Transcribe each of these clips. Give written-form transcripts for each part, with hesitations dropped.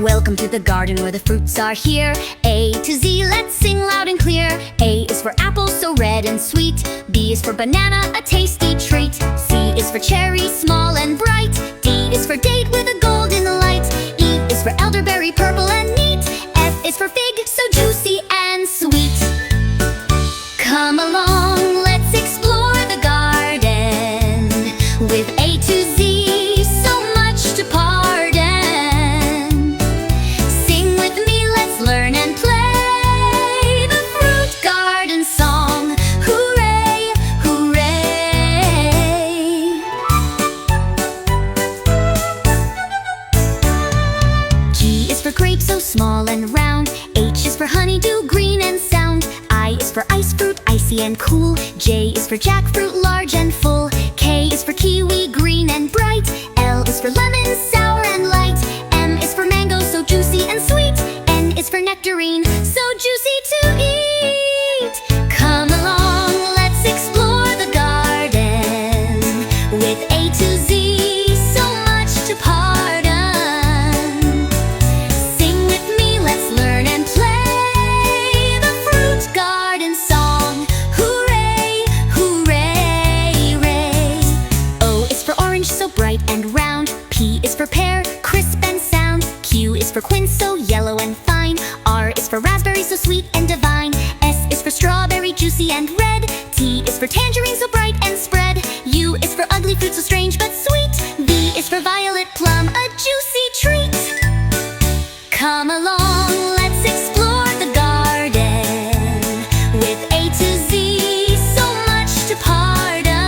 Welcome to the garden where the fruits are here. A to Z, let's sing loud and clear. A is for apple, so red and sweet. B is for banana, a tasty treat. C is for cherry, small and bright. D is for date with a golden light. E is for elderberry, purple and neat. F is for fig, so juicy and sweet. Come along, let's explore the garden with A to Z, so much to pardon. Sing with me, let's learn and play the fruit garden song. Hooray, hooray! G is for grape, so small and round. H is for honeydew, green and sound. I is for ice fruit, icy and cool. J is for jackfruit, large and full. K is for kiwi, green and bright. L is for lemon, sour and light. M is for mango, so juicy and sweet. N is for nectarine, so juicy to eat. Come along, let's explore the garden with A to Z, so much to pardon. Sing with me, let's learn and play the fruit garden song. Hooray, hooray, ray. O is for orange, so bright and round. P is for pear, crisp and sound. Q is for quince, so yellow and fine. R is for raspberry, so sweet and divine. S is for strawberry, juicy and red. T is for tangerine, so bright and spread. U is for ugly fruit, so strange but sweet. V is for violet plum, a juicy treat. Come along, let's explore the garden with A to Z, so much to pardon.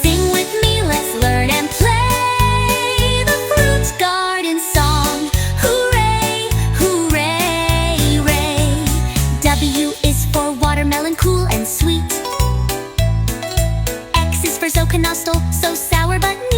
Sing with me, let's learn and play the fruit garden song. Hooray, hooray, ray. W is for watermelon, cool and sweet. X is for zokanastel, so sour but neat.